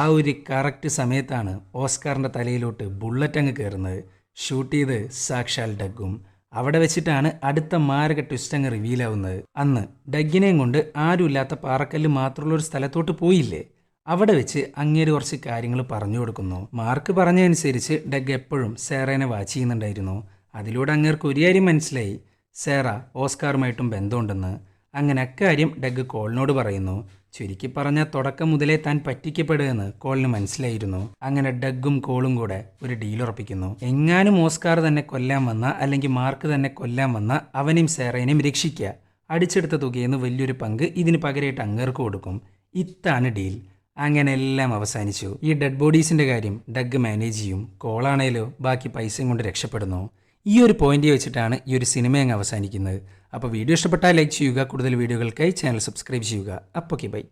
ആ ഒരു കറക്റ്റ് സമയത്താണ് ഓസ്കാറിൻ്റെ തലയിലോട്ട് ബുള്ളറ്റ് അങ്ങ് കയറുന്നത്. ഷൂട്ട് ചെയ്ത് സാക്ഷാൽ ഡഗ്ഗും. അവിടെ വെച്ചിട്ടാണ് അടുത്ത മാരക ട്വിസ്റ്റ് അങ്ങ് റിവീലാവുന്നത്. അന്ന് ഡഗ്ഗിനെയും കൊണ്ട് ആരുമില്ലാത്ത പാറക്കല്ല് മാത്രമുള്ള ഒരു സ്ഥലത്തോട്ട് പോയില്ലേ, അവിടെ വെച്ച് അങ്ങേര് കുറച്ച് കാര്യങ്ങൾ പറഞ്ഞു കൊടുക്കുന്നു. മാർക്ക് പറഞ്ഞതനുസരിച്ച് ഡഗ് എപ്പോഴും സേറേനെ വാച്ച് ചെയ്യുന്നുണ്ടായിരുന്നു. അതിലൂടെ അങ്ങേർക്ക് ഒരു കാര്യം മനസ്സിലായി, സേറ ഓസ്കാറുമായിട്ടും ബന്ധമുണ്ടെന്ന്. അങ്ങനെ അക്കാര്യം ഡഗ് കോളിനോട് പറയുന്നു. ചുരുക്കി പറഞ്ഞാൽ തുടക്കം മുതലേ താൻ പറ്റിക്കപ്പെടുകയെന്ന് കോളിന് മനസ്സിലായിരുന്നു. അങ്ങനെ ഡഗ്ഗും കോളും കൂടെ ഒരു ഡീൽ ഉറപ്പിക്കുന്നു. എങ്ങാനും ഓസ്കാർ തന്നെ കൊല്ലാൻ വന്ന, അല്ലെങ്കിൽ മാർക്ക് തന്നെ കൊല്ലാൻ വന്ന അവനെയും സേറേനെയും രക്ഷിക്കുക. അടിച്ചെടുത്ത തുകയെന്ന് വലിയൊരു പങ്ക് ഇതിന് പകരമായിട്ട് അങ്ങേർക്ക് കൊടുക്കും. ഇതാണ് ഡീൽ. അങ്ങനെ എല്ലാം അവസാനിച്ചു. ഈ ഡെഡ് ബോഡീസിൻ്റെ കാര്യം ഡഗ് മാനേജ് ചെയ്യും. കോളാണേലോ ബാക്കി പൈസയും കൊണ്ട് രക്ഷപ്പെടുന്നു. ഈ ഒരു പോയിന്റ് വെച്ചിട്ടാണ് ഈ ഒരു സിനിമ അങ്ങ് അവസാനിക്കുന്നത്. അപ്പോൾ വീഡിയോ ഇഷ്ടപ്പെട്ടാൽ ലൈക്ക് ചെയ്യുക. കൂടുതൽ വീഡിയോകൾക്കായി ചാനൽ സബ്സ്ക്രൈബ് ചെയ്യുക. അപ്പോൾ ഓക്കെ, ബൈ.